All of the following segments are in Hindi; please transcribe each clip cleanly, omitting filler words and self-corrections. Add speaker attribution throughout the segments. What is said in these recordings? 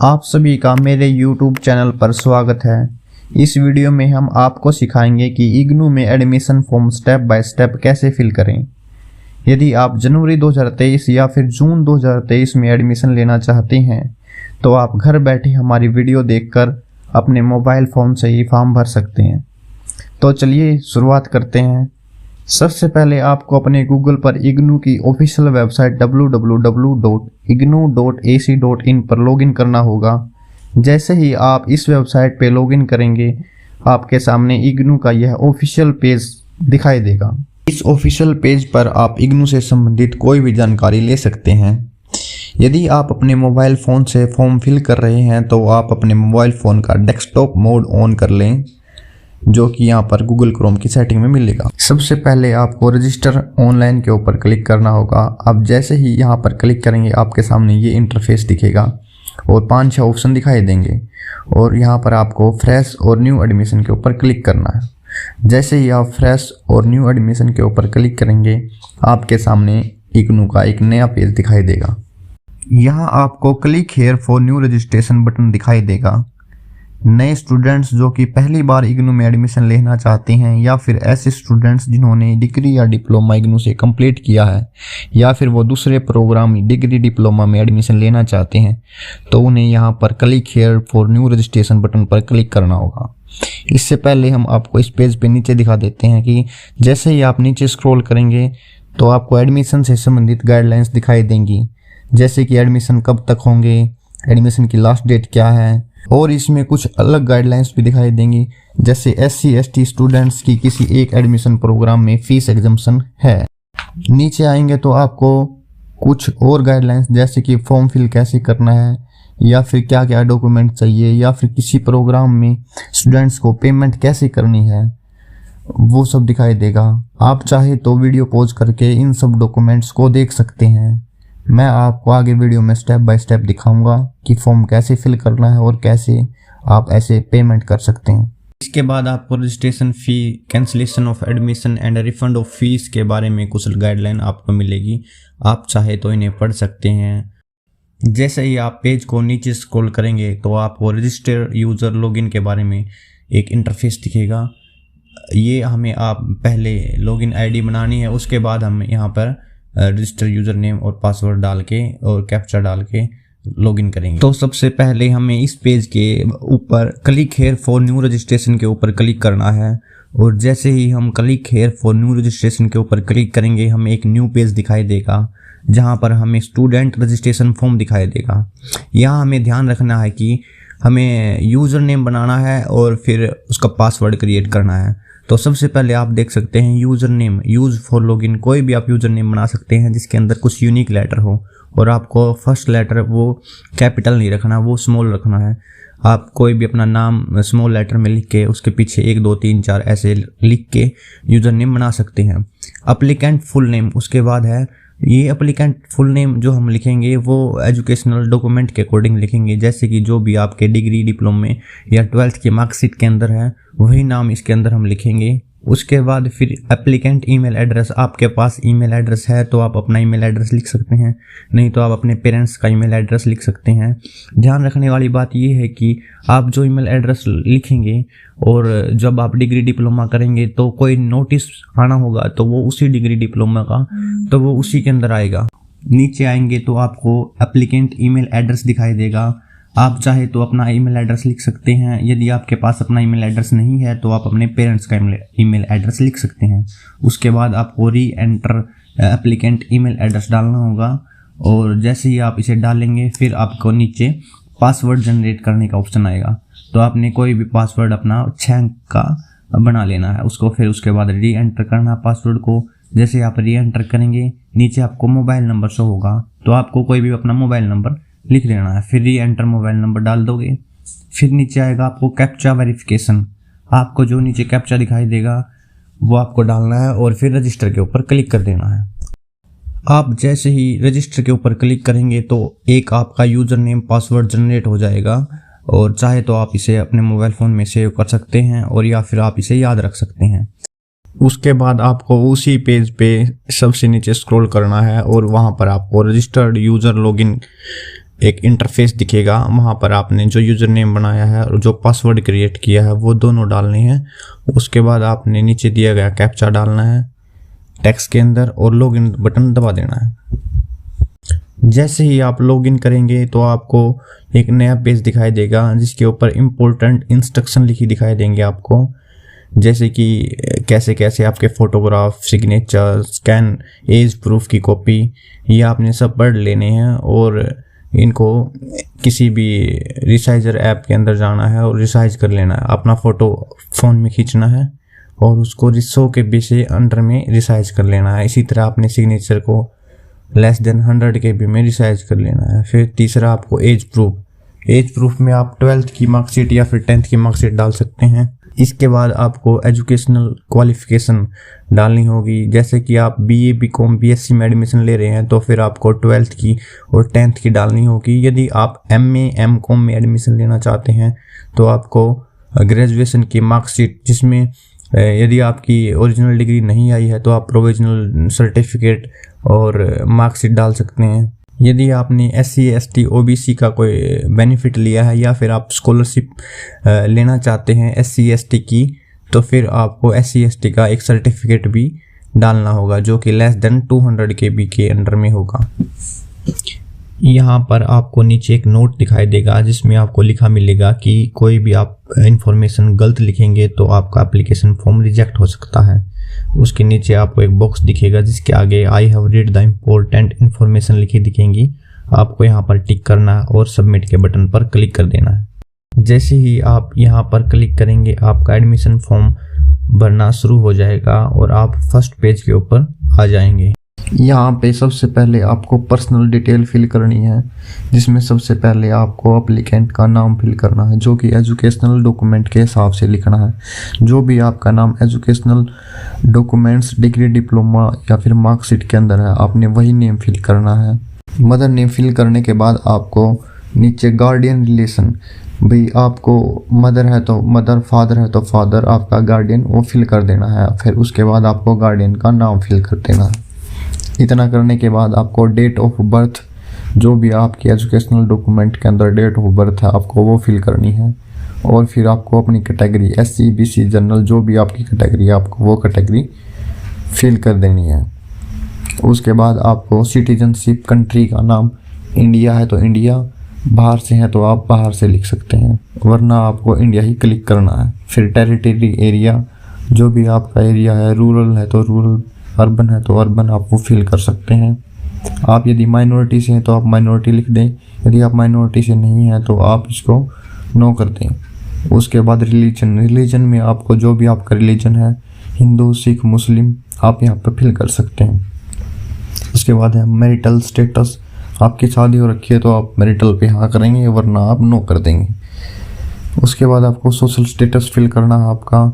Speaker 1: आप सभी का मेरे YouTube चैनल पर स्वागत है। इस वीडियो में हम आपको सिखाएंगे कि इग्नू में admission form step by step कैसे फिल करें। यदि आप जनवरी 2023 या फिर जून 2023 में एडमिशन लेना चाहते हैं तो आप घर बैठे हमारी वीडियो देखकर अपने मोबाइल फ़ोन से ही फॉर्म भर सकते हैं। तो चलिए शुरुआत करते हैं। सबसे पहले आपको अपने गूगल पर इग्नू की ऑफिशियल वेबसाइट www.ignu.ac.in पर लॉगिन करना होगा। जैसे ही आप इस वेबसाइट पे लॉगिन करेंगे आपके सामने इग्नू का यह ऑफिशियल पेज दिखाई देगा। इस ऑफिशियल पेज पर आप इग्नू से संबंधित कोई भी जानकारी ले सकते हैं। यदि आप अपने मोबाइल फ़ोन से फॉर्म फिल कर रहे हैं तो आप अपने मोबाइल फ़ोन का डेस्कटॉप मोड ऑन कर लें, जो कि यहाँ पर गूगल क्रोम की सेटिंग में मिलेगा। सबसे पहले आपको रजिस्टर ऑनलाइन के ऊपर क्लिक करना होगा। अब जैसे ही यहाँ पर क्लिक करेंगे आपके सामने ये इंटरफेस दिखेगा और 5-6 ऑप्शन दिखाई देंगे और यहाँ पर आपको फ्रेश और न्यू एडमिशन के ऊपर क्लिक करना है। जैसे ही आप फ्रेश और न्यू एडमिशन के ऊपर क्लिक करेंगे आपके सामने इग्नू का एक नया पेज दिखाई देगा। यहाँ आपको click here for new registration button दिखाई देगा। नए स्टूडेंट्स जो कि पहली बार इग्नू में एडमिशन लेना चाहते हैं या फिर ऐसे स्टूडेंट्स जिन्होंने डिग्री या डिप्लोमा इग्नू से कंप्लीट किया है या फिर वो दूसरे प्रोग्राम डिग्री डिप्लोमा में एडमिशन लेना चाहते हैं तो उन्हें यहाँ पर click here for new registration button पर क्लिक करना होगा। इससे पहले हम आपको इस पेज पे नीचे दिखा देते हैं कि जैसे ही आप नीचे स्क्रॉल करेंगे तो आपको एडमिशन से संबंधित गाइडलाइंस दिखाई देंगी, जैसे कि एडमिशन कब तक होंगे, एडमिशन की लास्ट डेट क्या है, और इसमें कुछ अलग गाइडलाइंस भी दिखाई देंगी, जैसे SC/ST स्टूडेंट्स की किसी एक एडमिशन प्रोग्राम में फीस एग्जम्पशन है। नीचे आएंगे तो आपको कुछ और गाइडलाइंस जैसे कि फॉर्म फिल कैसे करना है या फिर क्या क्या डॉक्यूमेंट चाहिए या फिर किसी प्रोग्राम में स्टूडेंट्स को पेमेंट कैसे करनी है वो सब दिखाई देगा। आप चाहे तो वीडियो पॉज करके इन सब डॉक्यूमेंट्स को देख सकते हैं। मैं आपको आगे वीडियो में स्टेप बाय स्टेप दिखाऊंगा कि फॉर्म कैसे फिल करना है और कैसे आप ऐसे पेमेंट कर सकते हैं। इसके बाद आपको registration fee, cancellation of admission and refund of fees के बारे में कुछ गाइडलाइन आपको मिलेगी। आप चाहे तो इन्हें पढ़ सकते हैं। जैसे ही आप पेज को नीचे स्क्रॉल करेंगे तो आपको रजिस्टर यूज़र लॉगिन के बारे में एक इंटरफेस दिखेगा। ये हमें आप पहले लॉगिन ID बनानी है, उसके बाद हम यहाँ पर रजिस्टर यूज़र नेम और पासवर्ड डाल के और कैप्चा डाल के लॉगिन करेंगे। तो सबसे पहले हमें इस पेज के ऊपर click here for new registration के ऊपर क्लिक करना है और जैसे ही हम click here for new registration के ऊपर क्लिक करेंगे हमें एक न्यू पेज दिखाई देगा जहां पर हमें स्टूडेंट रजिस्ट्रेशन फॉर्म दिखाई देगा। यहाँ हमें ध्यान रखना है कि हमें यूज़र नेम बनाना है और फिर उसका पासवर्ड क्रिएट करना है। तो सबसे पहले आप देख सकते हैं user name, use for login, कोई भी आप यूज़र नेम बना सकते हैं जिसके अंदर कुछ यूनिक लेटर हो और आपको फर्स्ट लेटर वो कैपिटल नहीं रखना, वो स्मॉल रखना है। आप कोई भी अपना नाम स्मॉल लेटर में लिख के उसके पीछे 1 2 3 4 ऐसे लिख के यूज़र नेम बना सकते हैं। एप्लीकेंट फुल नेम, उसके बाद है ये एप्लीकेंट फुल नेम जो हम लिखेंगे वो एजुकेशनल डॉक्यूमेंट के अकॉर्डिंग लिखेंगे, जैसे कि जो भी आपके डिग्री डिप्लोमे या 12th की मार्कशीट के अंदर है वही नाम इसके अंदर हम लिखेंगे। उसके बाद फिर एप्लीकेंट ईमेल एड्रेस, आपके पास ईमेल एड्रेस है तो आप अपना ईमेल एड्रेस लिख सकते हैं, नहीं तो आप अपने पेरेंट्स का ईमेल एड्रेस लिख सकते हैं। ध्यान रखने वाली बात ये है कि आप जो ईमेल एड्रेस लिखेंगे और जब आप डिग्री डिप्लोमा करेंगे तो कोई नोटिस आना होगा तो वो उसी डिग्री डिप्लोमा का तो वो उसी के अंदर आएगा। नीचे आएंगे तो आपको एप्लीकेंट ईमेल एड्रेस दिखाई देगा। आप चाहे तो अपना ईमेल एड्रेस लिख सकते हैं। यदि आपके पास अपना ईमेल एड्रेस नहीं है तो आप अपने पेरेंट्स का ईमेल एड्रेस लिख सकते हैं। उसके बाद आपको री एंटर एप्लीकेंट ईमेल एड्रेस डालना होगा और जैसे ही आप इसे डालेंगे फिर आपको नीचे पासवर्ड जनरेट करने का ऑप्शन आएगा। तो आपने कोई भी पासवर्ड अपना 6 अंक का बना लेना है, उसको फिर उसके बाद री एंटर करना पासवर्ड को। जैसे आप री एंटर करेंगे नीचे आपको मोबाइल नंबर शो होगा तो आपको कोई भी अपना मोबाइल नंबर लिख लेना है, फिर री एंटर मोबाइल नंबर डाल दोगे। फिर नीचे आएगा आपको कैप्चा वेरिफिकेशन, आपको जो नीचे कैप्चा दिखाई देगा वो आपको डालना है और फिर रजिस्टर के ऊपर क्लिक कर देना है। आप जैसे ही रजिस्टर के ऊपर क्लिक करेंगे तो एक आपका यूज़र नेम पासवर्ड जनरेट हो जाएगा और चाहे तो आप इसे अपने मोबाइल फ़ोन में सेव कर सकते हैं और या फिर आप इसे याद रख सकते हैं। उसके बाद आपको उसी पेज पे सबसे नीचे स्क्रॉल करना है और वहाँ पर आपको रजिस्टर्ड यूज़र लॉगिन एक इंटरफेस दिखेगा, वहाँ पर आपने जो यूज़र नेम बनाया है और जो पासवर्ड क्रिएट किया है वो दोनों डालने हैं। उसके बाद आपने नीचे दिया गया कैप्चा डालना है टेक्स्ट के अंदर और लॉगिन बटन दबा देना है। जैसे ही आप लॉगिन करेंगे तो आपको एक नया पेज दिखाई देगा जिसके ऊपर इम्पोर्टेंट इंस्ट्रक्शन लिखी दिखाई देंगे आपको, जैसे कि कैसे कैसे आपके photograph, signature, scan, age proof की कॉपी, ये आपने सब पढ़ लेने हैं और इनको किसी भी रिसाइजर ऐप के अंदर जाना है और रिसाइज कर लेना है। अपना फ़ोटो फ़ोन में खींचना है और उसको 100 KB से अंडर में रिसाइज कर लेना है। इसी तरह अपने सिग्नेचर को लेस देन 100 KB में रिसाइज कर लेना है। फिर तीसरा आपको एज प्रूफ में आप 12th की मार्कशीट या फिर 10th की मार्कशीट डाल सकते हैं। इसके बाद आपको एजुकेशनल क्वालिफ़िकेशन डालनी होगी, जैसे कि आप BA BCom BSc में एडमिशन ले रहे हैं तो फिर आपको 12th की और 10th की डालनी होगी। यदि आप MA MCom में एडमिशन लेना चाहते हैं तो आपको ग्रेजुएशन की मार्कशीट, जिसमें यदि आपकी ओरिजिनल डिग्री नहीं आई है तो आप प्रोविजनल सर्टिफिकेट और मार्कशीट डाल सकते हैं। यदि आपने SC ST OBC का कोई बेनिफिट लिया है या फिर आप स्कॉलरशिप लेना चाहते हैं SC ST की, तो फिर आपको SC ST का एक सर्टिफिकेट भी डालना होगा जो कि लेस देन 200 KB के अंडर में होगा। यहाँ पर आपको नीचे एक नोट दिखाई देगा जिसमें आपको लिखा मिलेगा कि कोई भी आप इंफॉर्मेशन गलत लिखेंगे तो आपका एप्लीकेशन फॉर्म रिजेक्ट हो सकता है। उसके नीचे आपको एक बॉक्स दिखेगा जिसके आगे I have read the important information लिखी दिखेंगी। आपको यहाँ पर टिक करना है और सबमिट के बटन पर क्लिक कर देना है। जैसे ही आप यहाँ पर क्लिक करेंगे आपका एडमिशन फॉर्म भरना शुरू हो जाएगा और आप फर्स्ट पेज के ऊपर आ जाएंगे। यहाँ पे सबसे पहले आपको पर्सनल डिटेल फिल करनी है, जिसमें सबसे पहले आपको एप्लीकेंट का नाम फिल करना है जो कि एजुकेशनल डॉक्यूमेंट के हिसाब से लिखना है। जो भी आपका नाम एजुकेशनल डॉक्यूमेंट्स, डिग्री, डिप्लोमा या फिर मार्कशीट के अंदर है आपने वही नेम फिल करना है। मदर नेम फिल करने के बाद आपको नीचे गार्डियन रिलेशन, भाई आपको मदर है तो मदर, फादर है तो फादर, आपका गार्डियन वो फिल कर देना है। फिर उसके बाद आपको गार्डियन का नाम फिल कर देना है। इतना करने के बाद आपको डेट ऑफ बर्थ, जो भी आपकी एजुकेशनल डॉक्यूमेंट के अंदर डेट ऑफ बर्थ है आपको वो फिल करनी है। और फिर आपको अपनी कैटेगरी SC BC जनरल, जो भी आपकी कैटेगरी है आपको वो कैटेगरी फिल कर देनी है। उसके बाद आपको सिटीजनशिप, कंट्री का नाम, इंडिया है तो इंडिया, बाहर से हैं तो आप बाहर से लिख सकते हैं, वरना आपको इंडिया ही क्लिक करना है। फिर टेरिटरी एरिया, जो भी आपका एरिया है, रूरल है तो रूरल, अर्बन है तो अर्बन आप वो फिल कर सकते हैं। आप यदि माइनॉरिटी से हैं तो आप माइनॉरिटी लिख दें, यदि आप माइनॉरिटी से नहीं हैं तो आप इसको नो कर दें। उसके बाद रिलीजन में आपको जो भी आपका रिलीजन है, हिंदू, सिख, मुस्लिम, आप यहाँ पर फिल कर सकते हैं। उसके बाद है मैरिटल स्टेटस, आपकी शादी हो रखी है तो आप मैरिटल पे हाँ करेंगे, वरना आप नो कर देंगे। उसके बाद आपको सोशल स्टेटस फिल करना है आपका।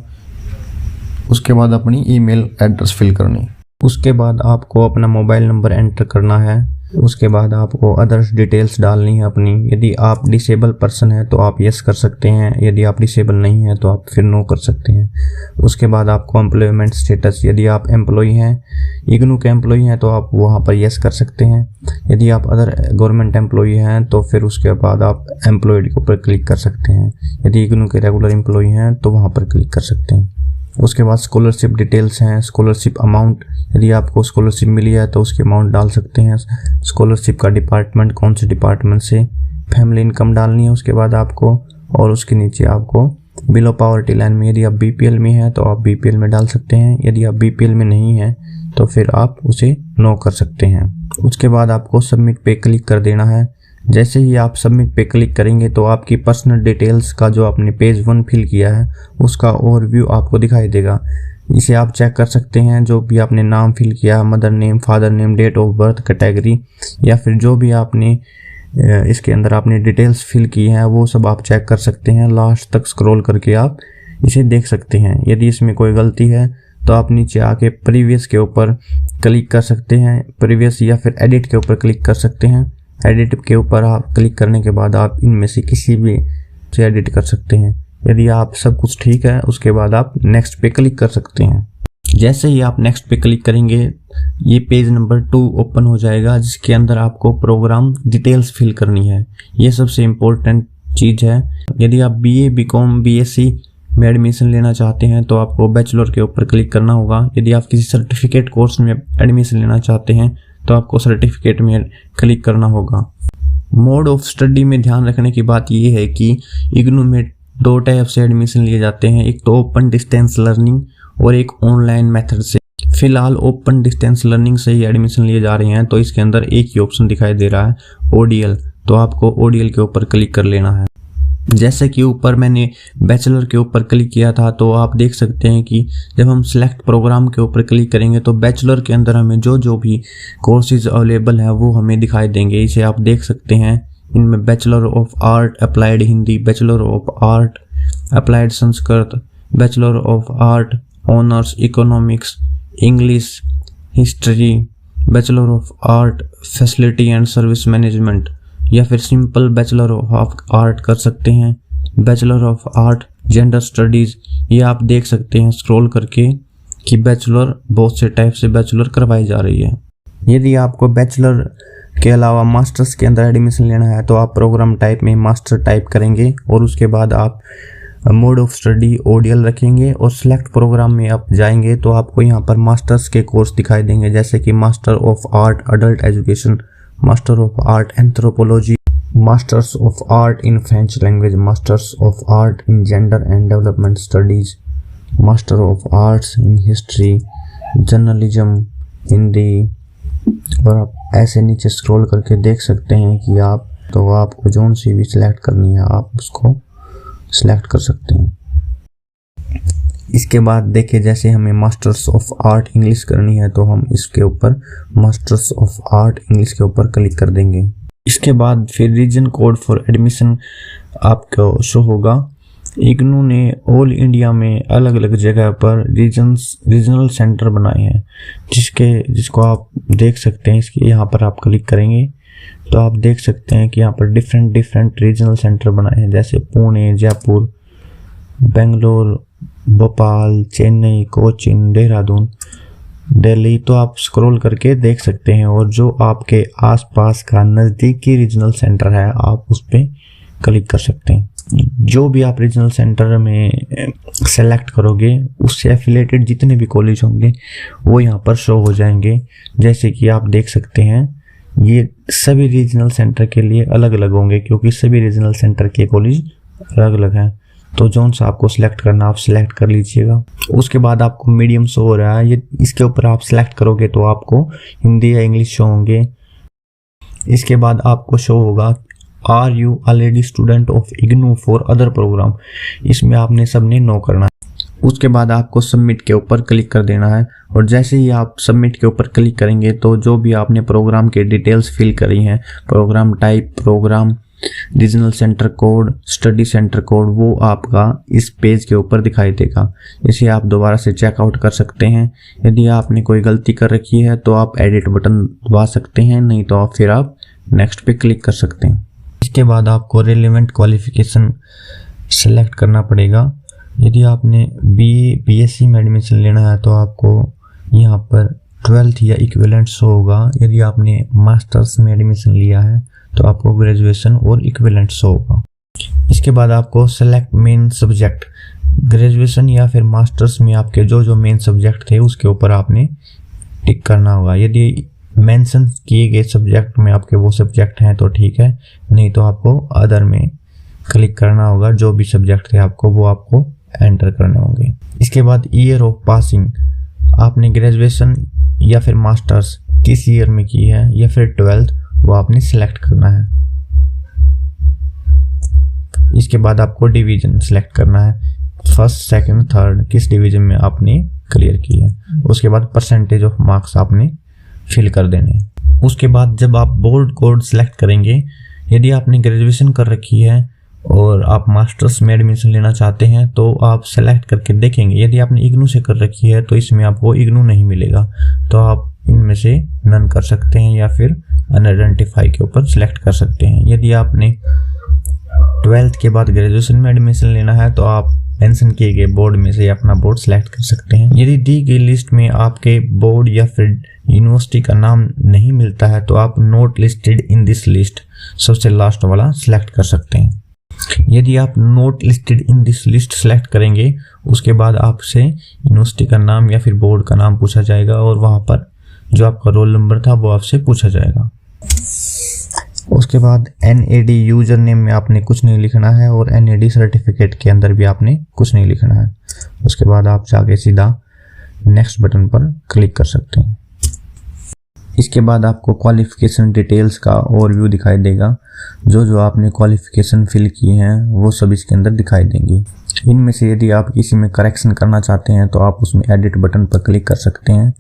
Speaker 1: उसके बाद अपनी ईमेल एड्रेस फिल करनी। उसके बाद आपको अपना मोबाइल नंबर एंटर करना है। उसके बाद आपको अदर्स डिटेल्स डालनी है अपनी। यदि आप डिसेबल पर्सन है तो आप यस कर सकते हैं, यदि आप डिसेबल नहीं है तो आप फिर नो कर सकते हैं। उसके बाद आपको एम्प्लॉयमेंट स्टेटस, यदि आप एम्प्लॉई हैं, इग्नू के एम्प्लॉई हैं तो आप वहाँ पर यस कर सकते हैं। यदि आप अदर गवर्नमेंट एम्प्लॉई हैं तो फिर उसके बाद आप एम्प्लॉयड के ऊपर क्लिक कर सकते हैं। यदि इग्नू के रेगुलर एम्प्लॉई हैं तो वहाँ पर क्लिक कर सकते हैं। उसके बाद स्कॉलरशिप डिटेल्स हैं, स्कॉलरशिप अमाउंट, यदि आपको स्कॉलरशिप मिली है तो उसकी अमाउंट डाल सकते हैं। स्कॉलरशिप का डिपार्टमेंट, कौन से डिपार्टमेंट से, फैमिली इनकम डालनी है उसके बाद आपको। और उसके नीचे आपको बिलो पॉवर्टी लाइन में, यदि आप BPL में हैं तो आप BPL में डाल सकते हैं, यदि आप BPL में नहीं हैं तो फिर आप उसे नो कर सकते हैं। उसके बाद आपको सबमिट पे क्लिक कर देना है। जैसे ही आप सबमिट पे क्लिक करेंगे तो आपकी पर्सनल डिटेल्स का जो आपने पेज 1 फिल किया है उसका ओवरव्यू आपको दिखाई देगा। इसे आप चेक कर सकते हैं, जो भी आपने नाम फिल किया है, mother name, father name, date of birth, category, या फिर जो भी आपने इसके अंदर आपने डिटेल्स फिल की हैं वो सब आप चेक कर सकते हैं। लास्ट तक स्क्रॉल करके आप इसे देख सकते हैं। यदि इसमें कोई गलती है तो आप नीचे आके प्रीवियस के ऊपर क्लिक कर सकते हैं, प्रीवियस या फिर एडिट के ऊपर क्लिक कर सकते हैं। एडिट के ऊपर आप क्लिक करने के बाद आप इनमें से किसी भी से एडिट कर सकते हैं। यदि आप सब कुछ ठीक है उसके बाद आप नेक्स्ट पे क्लिक कर सकते हैं। जैसे ही आप नेक्स्ट पे क्लिक करेंगे ये पेज नंबर 2 ओपन हो जाएगा, जिसके अंदर आपको प्रोग्राम डिटेल्स फिल करनी है। ये सबसे इम्पोर्टेंट चीज़ है। यदि आप BA BCom BSc में एडमिशन लेना चाहते हैं तो आपको बैचलर के ऊपर क्लिक करना होगा। यदि आप किसी सर्टिफिकेट कोर्स में एडमिशन लेना चाहते हैं तो आपको सर्टिफिकेट में क्लिक करना होगा। मोड ऑफ स्टडी में ध्यान रखने की बात यह है कि इग्नू में 2 टाइप से एडमिशन लिए जाते हैं, एक तो ओपन डिस्टेंस लर्निंग और एक ऑनलाइन मेथड से। फिलहाल ओपन डिस्टेंस लर्निंग से ही एडमिशन लिए जा रहे हैं, तो इसके अंदर एक ही ऑप्शन दिखाई दे रहा है ODL, तो आपको ODL के ऊपर क्लिक कर लेना है। जैसे कि ऊपर मैंने बैचलर के ऊपर क्लिक किया था, तो आप देख सकते हैं कि जब हम सिलेक्ट प्रोग्राम के ऊपर क्लिक करेंगे तो बैचलर के अंदर हमें जो भी कोर्सेज अवेलेबल हैं वो हमें दिखाई देंगे। इसे आप देख सकते हैं। इनमें bachelor of art applied Hindi, bachelor of art applied Sanskrit, bachelor of art honours economics, English, history, bachelor of art facility and service management, या फिर सिंपल बैचलर ऑफ आर्ट कर सकते हैं, bachelor of art gender studies. ये आप देख सकते हैं स्क्रॉल करके कि बैचलर बहुत से टाइप से बैचलर करवाई जा रही है। यदि आपको बैचलर के अलावा मास्टर्स के अंदर एडमिशन लेना है तो आप प्रोग्राम टाइप में मास्टर टाइप करेंगे और उसके बाद आप मोड ऑफ स्टडी ODL रखेंगे और सिलेक्ट प्रोग्राम में आप जाएंगे तो आपको यहाँ पर मास्टर्स के कोर्स दिखाई देंगे, जैसे कि master of art adult education, master of art anthropology, masters of art in French language, masters of art in gender and development studies, master of arts in history, journalism, Hindi. और आप ऐसे नीचे स्क्रॉल करके देख सकते हैं कि आपको जोन सी भी सिलेक्ट करनी है, आप उसको सिलेक्ट कर सकते हैं। इसके बाद देखिए, जैसे हमें मास्टर्स ऑफ आर्ट इंग्लिश करनी है तो हम इसके ऊपर मास्टर्स ऑफ आर्ट इंग्लिश के ऊपर क्लिक कर देंगे। इसके बाद फिर रीजन कोड फॉर एडमिशन आपको शो होगा। इग्नू ने ऑल इंडिया में अलग अलग जगह पर रीजनल सेंटर बनाए हैं, जिसको आप देख सकते हैं। इसके यहाँ पर आप क्लिक करेंगे तो आप देख सकते हैं कि यहाँ पर डिफरेंट रीजनल सेंटर बनाए हैं, जैसे पुणे, जयपुर, बेंगलोर, भोपाल, चेन्नई, कोचिन, देहरादून, दिल्ली। तो आप स्क्रॉल करके देख सकते हैं और जो आपके आसपास का नज़दीकी रीजनल सेंटर है आप उस पर क्लिक कर सकते हैं। जो भी आप रीजनल सेंटर में सेलेक्ट करोगे उससे एफिलेटेड जितने भी कॉलेज होंगे वो यहाँ पर शो हो जाएंगे। जैसे कि आप देख सकते हैं ये सभी रीजनल सेंटर के लिए अलग अलग होंगे, क्योंकि सभी रीजनल सेंटर के कॉलेज अलग अलग हैं। तो जोन सा आपको सिलेक्ट करना आप सिलेक्ट कर लीजिएगा। उसके बाद आपको मीडियम शो हो रहा है, ये इसके ऊपर आप सिलेक्ट करोगे तो आपको हिंदी या इंग्लिश शो होंगे। इसके बाद आपको शो होगा are you already student of IGNOU for other programme, इसमें आपने सबने नो करना है। उसके बाद आपको सबमिट के ऊपर क्लिक कर देना है और जैसे ही आप सबमिट के ऊपर क्लिक करेंगे तो जो भी आपने प्रोग्राम के डिटेल्स फिल करी हैं, programme type, programme, regional centre code, study centre code, वो आपका इस पेज के ऊपर दिखाई देगा। इसे आप दोबारा से चेकआउट कर सकते हैं। यदि आपने कोई गलती कर रखी है तो आप एडिट बटन दबा सकते हैं, नहीं तो फिर आप नेक्स्ट पे क्लिक कर सकते हैं। इसके बाद आपको रेलेवेंट क्वालिफिकेशन सेलेक्ट करना पड़ेगा। यदि आपने BA BSc में एडमिशन लेना है तो आपको यहाँ पर 12th या इक्विवेलेंट शो होगा। यदि आपने मास्टर्स में एडमिशन लिया है तो आपको ग्रेजुएशन और इक्विवेलेंट शो होगा। इसके बाद आपको सेलेक्ट मेन सब्जेक्ट, ग्रेजुएशन या फिर मास्टर्स में आपके जो मेन सब्जेक्ट थे उसके ऊपर आपने टिक करना होगा। यदि मेंशन किए गए सब्जेक्ट में आपके वो सब्जेक्ट हैं तो ठीक है, नहीं तो आपको अदर में क्लिक करना होगा। जो भी सब्जेक्ट थे आपको वो आपको एंटर करने होंगे। इसके बाद ईयर ऑफ पासिंग, आपने ग्रेजुएशन या फिर मास्टर्स किस ईयर में की है या फिर 12th, वो आपने सिलेक्ट करना है। इसके बाद आपको डिवीजन सिलेक्ट करना है, फर्स्ट, सेकंड, थर्ड, किस डिवीजन में आपने क्लियर की है। उसके बाद परसेंटेज ऑफ मार्क्स आपने फिल कर देने। उसके बाद जब आप बोर्ड कोड सिलेक्ट करेंगे, यदि आपने ग्रेजुएशन कर रखी है और आप मास्टर्स में एडमिशन लेना चाहते हैं तो आप सेलेक्ट करके देखेंगे। यदि आपने इग्नू से कर रखी है तो इसमें आपको इग्नू नहीं मिलेगा, तो आप इनमें से नन कर सकते हैं या फिर अनआइडेंटिफाई के ऊपर सिलेक्ट कर सकते हैं। यदि आपने 12th के बाद ग्रेजुएशन में एडमिशन लेना है तो आप मेंशन किए गए बोर्ड में से अपना बोर्ड सेलेक्ट कर सकते हैं। यदि दी गई लिस्ट में आपके बोर्ड या फिर यूनिवर्सिटी का नाम नहीं मिलता है तो आप note listed in this list सबसे लास्ट वाला सिलेक्ट कर सकते हैं। यदि आप note listed in this list select करेंगे उसके बाद आपसे यूनिवर्सिटी का नाम या फिर बोर्ड का नाम पूछा जाएगा और वहाँ पर जो आपका रोल नंबर था वो आपसे पूछा जाएगा। उसके बाद NAD यूजर नेम में आपने कुछ नहीं लिखना है और NAD सर्टिफिकेट के अंदर भी आपने कुछ नहीं लिखना है। उसके बाद आप जाके सीधा नेक्स्ट बटन पर क्लिक कर सकते हैं। इसके बाद आपको क्वालिफिकेशन डिटेल्स का ओवरव्यू दिखाई देगा। जो आपने क्वालिफिकेशन फिल किए हैं वो सब इसके अंदर दिखाई देंगी। इनमें से यदि आप किसी में करेक्शन करना चाहते हैं तो आप उसमें एडिट बटन पर क्लिक कर सकते हैं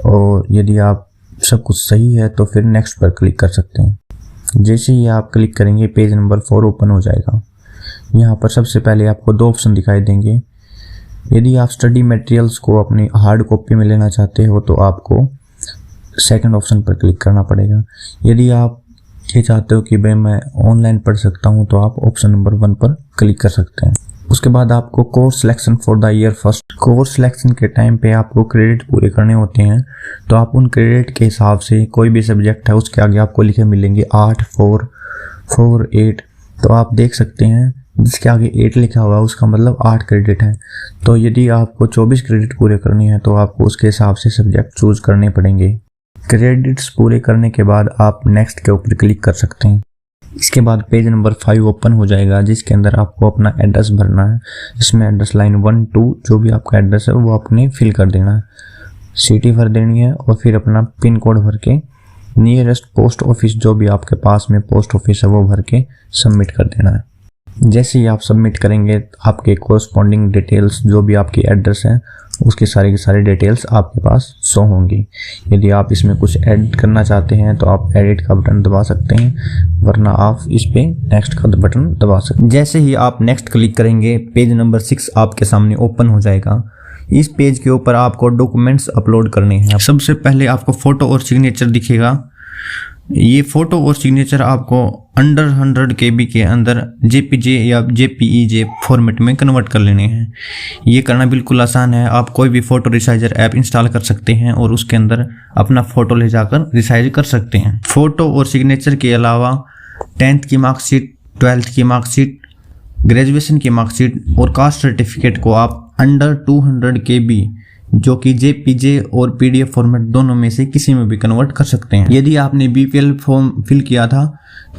Speaker 1: और यदि आप सब कुछ सही है तो फिर नेक्स्ट पर क्लिक कर सकते हैं। जैसे ही आप क्लिक करेंगे पेज नंबर 4 ओपन हो जाएगा। यहाँ पर सबसे पहले आपको 2 ऑप्शन दिखाई देंगे। यदि आप स्टडी मटेरियल्स को अपनी हार्ड कॉपी में लेना चाहते हो तो आपको सेकंड ऑप्शन पर क्लिक करना पड़ेगा। यदि आप ये चाहते हो कि भाई मैं ऑनलाइन पढ़ सकता हूँ तो आप ऑप्शन नंबर 1 पर क्लिक कर सकते हैं। उसके बाद आपको course selection for the year first. Course selection के टाइम पे आपको क्रेडिट पूरे करने होते हैं तो आप उन क्रेडिट के हिसाब से कोई भी सब्जेक्ट है उसके आगे आपको लिखे मिलेंगे 8 4 4 8। तो आप देख सकते हैं जिसके आगे 8 लिखा हुआ है उसका मतलब 8 क्रेडिट है। तो यदि आपको 24 क्रेडिट पूरे करने हैं तो आपको उसके हिसाब से सब्जेक्ट चूज करने पड़ेंगे। क्रेडिट्स पूरे करने के बाद आप नेक्स्ट के ऊपर क्लिक कर सकते हैं। इसके बाद पेज नंबर 5 ओपन हो जाएगा जिसके अंदर आपको अपना एड्रेस भरना है। इसमें एड्रेस लाइन 1 2 जो भी आपका एड्रेस है वो आपने फिल कर देना है। सिटी भर देनी है और फिर अपना पिन कोड भर के नियरेस्ट पोस्ट ऑफिस जो भी आपके पास में पोस्ट ऑफिस है वो भर के सबमिट कर देना है। जैसे ही आप सबमिट करेंगे आपके कोरस्पॉन्डिंग डिटेल्स जो भी आपकी एड्रेस है उसकी सारी की सारी डिटेल्स आपके पास शो होंगी। यदि आप इसमें कुछ ऐड करना चाहते हैं तो आप एडिट का बटन दबा सकते हैं वरना आप इस पे नेक्स्ट का बटन दबा सकते हैं। जैसे ही आप नेक्स्ट क्लिक करेंगे पेज नंबर 6 आपके सामने ओपन हो जाएगा। इस पेज के ऊपर आपको डॉक्यूमेंट्स अपलोड करने हैं। सबसे पहले आपको फोटो और सिग्नेचर दिखेगा। ये फोटो और सिग्नेचर आपको अंडर 100 KB के अंदर JPG या JPEG फॉर्मेट में कन्वर्ट कर लेने हैं। ये करना बिल्कुल आसान है। आप कोई भी फोटो रिसाइजर ऐप इंस्टॉल कर सकते हैं और उसके अंदर अपना फोटो ले जाकर रिसाइज कर सकते हैं। फोटो और सिग्नेचर के अलावा 10th की मार्कशीट, 12th की मार्कशीट, ग्रेजुएशन की मार्कशीट और कास्ट सर्टिफिकेट को आप अंडर 200 KB जो कि JPG और PDF फॉर्मेट दोनों में से किसी में भी कन्वर्ट कर सकते हैं। यदि आपने BPL फॉर्म फिल किया था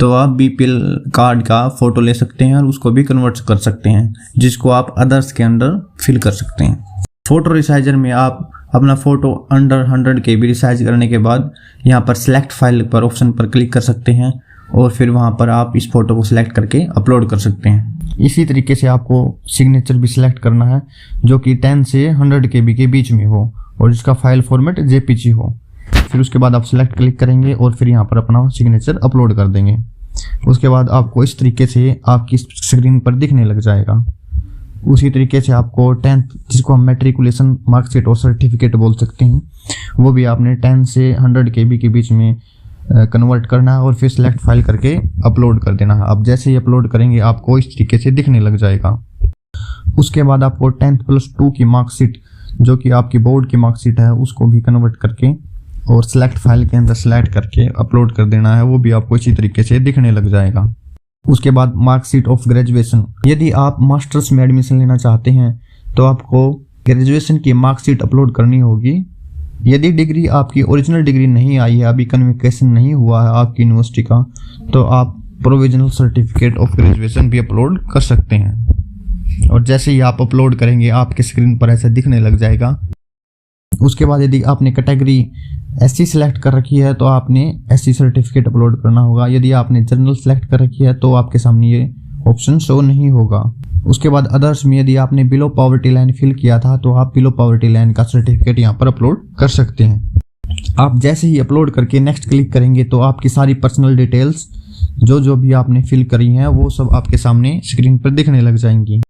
Speaker 1: तो आप BPL कार्ड का फोटो ले सकते हैं और उसको भी कन्वर्ट कर सकते हैं जिसको आप अदर्स के अंदर फिल कर सकते हैं। फोटो रिसाइजर में आप अपना फोटो अंडर 100 KB रिसाइज करने के बाद यहाँ पर सिलेक्ट फाइल पर ऑप्शन पर क्लिक कर सकते हैं और फिर वहाँ पर आप इस फोटो को सिलेक्ट करके अपलोड कर सकते हैं। इसी तरीके से आपको सिग्नेचर भी सिलेक्ट करना है जो कि 10 से 100 KB के बीच में हो और जिसका फाइल फॉर्मेट JPG हो। फिर उसके बाद आप सिलेक्ट क्लिक करेंगे और फिर यहाँ पर अपना सिग्नेचर अपलोड कर देंगे। उसके बाद आपको इस तरीके से आपकी स्क्रीन पर दिखने लग जाएगा। उसी तरीके से आपको 10th जिसको हम मैट्रिकुलेशन मार्कशीट और सर्टिफिकेट बोल सकते हैं वो भी आपने 10 से 100 KB के बीच में कन्वर्ट करना है और फिर सिलेक्ट फाइल करके अपलोड कर देना है। अब जैसे ही अपलोड करेंगे आपको इस तरीके से दिखने लग जाएगा। उसके बाद आपको 10th+2 की मार्कशीट जो कि आपकी बोर्ड की मार्कशीट है उसको भी कन्वर्ट करके और सिलेक्ट फाइल के अंदर सिलेक्ट करके अपलोड कर देना है। वो भी आपको इसी तरीके से दिखने लग जाएगा। उसके बाद मार्कशीट ऑफ ग्रेजुएशन। यदि आप मास्टर्स में एडमिशन लेना चाहते हैं तो आपको ग्रेजुएशन की मार्कशीट अपलोड करनी होगी। यदि डिग्री आपकी ओरिजिनल डिग्री नहीं आई है, अभी कन्वोकेशन नहीं हुआ है आपकी यूनिवर्सिटी का, तो आप प्रोविजनल सर्टिफिकेट ऑफ ग्रेजुएशन भी अपलोड कर सकते हैं। और जैसे ही आप अपलोड करेंगे आपके स्क्रीन पर ऐसा दिखने लग जाएगा। उसके बाद यदि आपने कैटेगरी SC सिलेक्ट कर रखी है तो आपने SC सर्टिफिकेट अपलोड करना होगा। यदि आपने जनरल सेलेक्ट कर रखी है तो आपके सामने ये ऑप्शन शो नहीं होगा। उसके बाद अदर्स में यदि आपने बिलो पॉवर्टी लाइन फिल किया था तो आप बिलो पॉवर्टी लाइन का सर्टिफिकेट यहाँ पर अपलोड कर सकते हैं। आप जैसे ही अपलोड करके नेक्स्ट क्लिक करेंगे तो आपकी सारी पर्सनल डिटेल्स जो भी आपने फिल करी हैं वो सब आपके सामने स्क्रीन पर दिखने लग जाएंगी।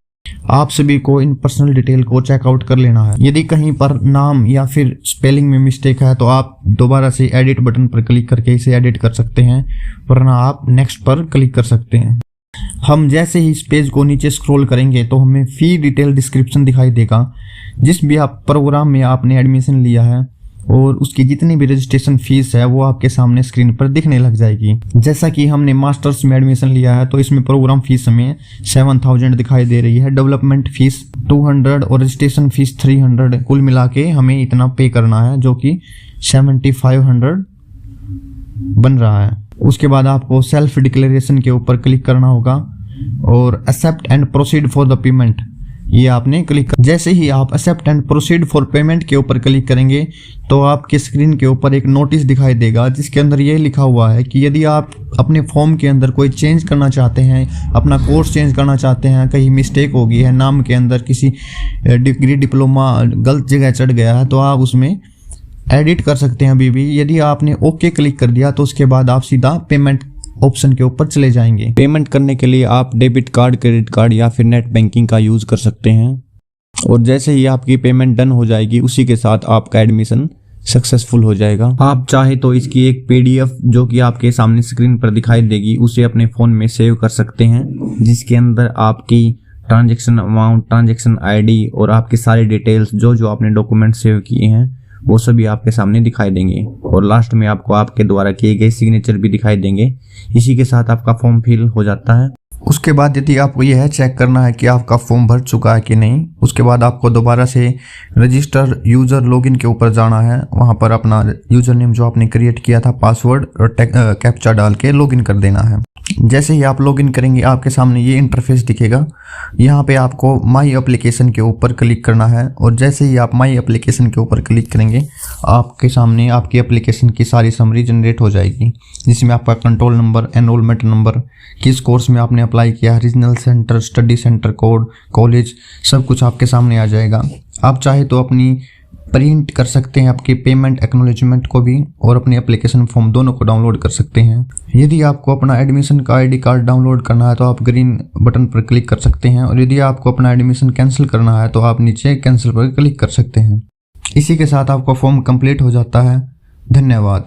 Speaker 1: आप सभी को इन पर्सनल डिटेल को चेकआउट कर लेना है। यदि कहीं पर नाम या फिर स्पेलिंग में मिस्टेक है तो आप दोबारा से एडिट बटन पर क्लिक करके इसे एडिट कर सकते हैं, वरना आप नेक्स्ट पर क्लिक कर सकते हैं। हम जैसे ही इस पेज को नीचे स्क्रॉल करेंगे तो हमें फी डिटेल डिस्क्रिप्शन दिखाई देगा। जिस भी आप प्रोग्राम में आपने एडमिशन लिया है और उसकी जितनी भी रजिस्ट्रेशन फीस है वो आपके सामने स्क्रीन पर दिखने लग जाएगी। जैसा कि हमने मास्टर्स में एडमिशन लिया है तो इसमें प्रोग्राम फीस हमें 7000 दिखाई दे रही है, डेवलपमेंट फीस 200 और रजिस्ट्रेशन फीस 300, कुल मिला के हमें इतना पे करना है जो कि 7500 बन रहा है। उसके बाद आपको सेल्फ डिक्लेरेशन के ऊपर क्लिक करना होगा और accept and proceed for the payment ये आपने क्लिक कर। जैसे ही आप accept and proceed for payment के ऊपर क्लिक करेंगे तो आपके स्क्रीन के ऊपर एक नोटिस दिखाई देगा जिसके अंदर ये लिखा हुआ है कि यदि आप अपने फॉर्म के अंदर कोई चेंज करना चाहते हैं, अपना कोर्स चेंज करना चाहते हैं, कहीं मिस्टेक हो गई है, नाम के अंदर किसी डिग्री डिप्लोमा गलत जगह चढ़ गया है तो आप उसमें एडिट कर सकते हैं अभी भी। यदि आपने ओके क्लिक कर दिया तो उसके बाद आप सीधा पेमेंट ऑप्शन के ऊपर चले जाएंगे। पेमेंट करने के लिए आप डेबिट कार्ड, क्रेडिट कार्ड या फिर नेट बैंकिंग का यूज कर सकते हैं और जैसे ही आपकी पेमेंट डन हो जाएगी उसी के साथ आपका एडमिशन सक्सेसफुल हो जाएगा। आप चाहे तो इसकी एक PDF जो कि आपके सामने स्क्रीन पर दिखाई देगी उसे अपने फोन में सेव कर सकते हैं, जिसके अंदर आपकी ट्रांजैक्शन अमाउंट, ट्रांजैक्शन ID और आपकी सारी डिटेल्स जो आपने डॉक्यूमेंट सेव किए हैं वो सभी आपके सामने दिखाई देंगे और लास्ट में आपको आपके द्वारा किए गए सिग्नेचर भी दिखाई देंगे। इसी के साथ आपका फॉर्म फिल हो जाता है। उसके बाद यदि आपको यह चेक करना है कि आपका फॉर्म भर चुका है कि नहीं, उसके बाद आपको दोबारा से रजिस्टर यूज़र लॉगिन के ऊपर जाना है। वहां पर अपना यूज़र नेम जो आपने क्रिएट किया था, पासवर्ड और कैप्चा डाल के लॉगिन कर देना है। जैसे ही आप लॉगिन करेंगे आपके सामने ये इंटरफेस दिखेगा। यहाँ पे आपको माई एप्लीकेशन के ऊपर क्लिक करना है और जैसे ही आप माई एप्लीकेशन के ऊपर क्लिक करेंगे आपके सामने आपकी एप्लीकेशन की सारी समरी जनरेट हो जाएगी, जिसमें आपका कंट्रोल नंबर, एनरोलमेंट नंबर, किस कोर्स में आपने अप्लाई किया, regional centre, study centre code, college, सब कुछ आपके सामने आ जाएगा। आप चाहे तो अपनी प्रिंट कर सकते हैं आपके पेमेंट एक्नॉलेजमेंट को भी और अपने एप्लीकेशन फॉर्म दोनों को डाउनलोड कर सकते हैं। यदि आपको अपना एडमिशन का ID कार्ड डाउनलोड करना है तो आप ग्रीन बटन पर क्लिक कर सकते हैं और यदि आपको अपना एडमिशन कैंसिल करना है तो आप नीचे कैंसिल पर क्लिक कर सकते हैं। इसी के साथ आपका फॉर्म कंप्लीट हो जाता है। धन्यवाद।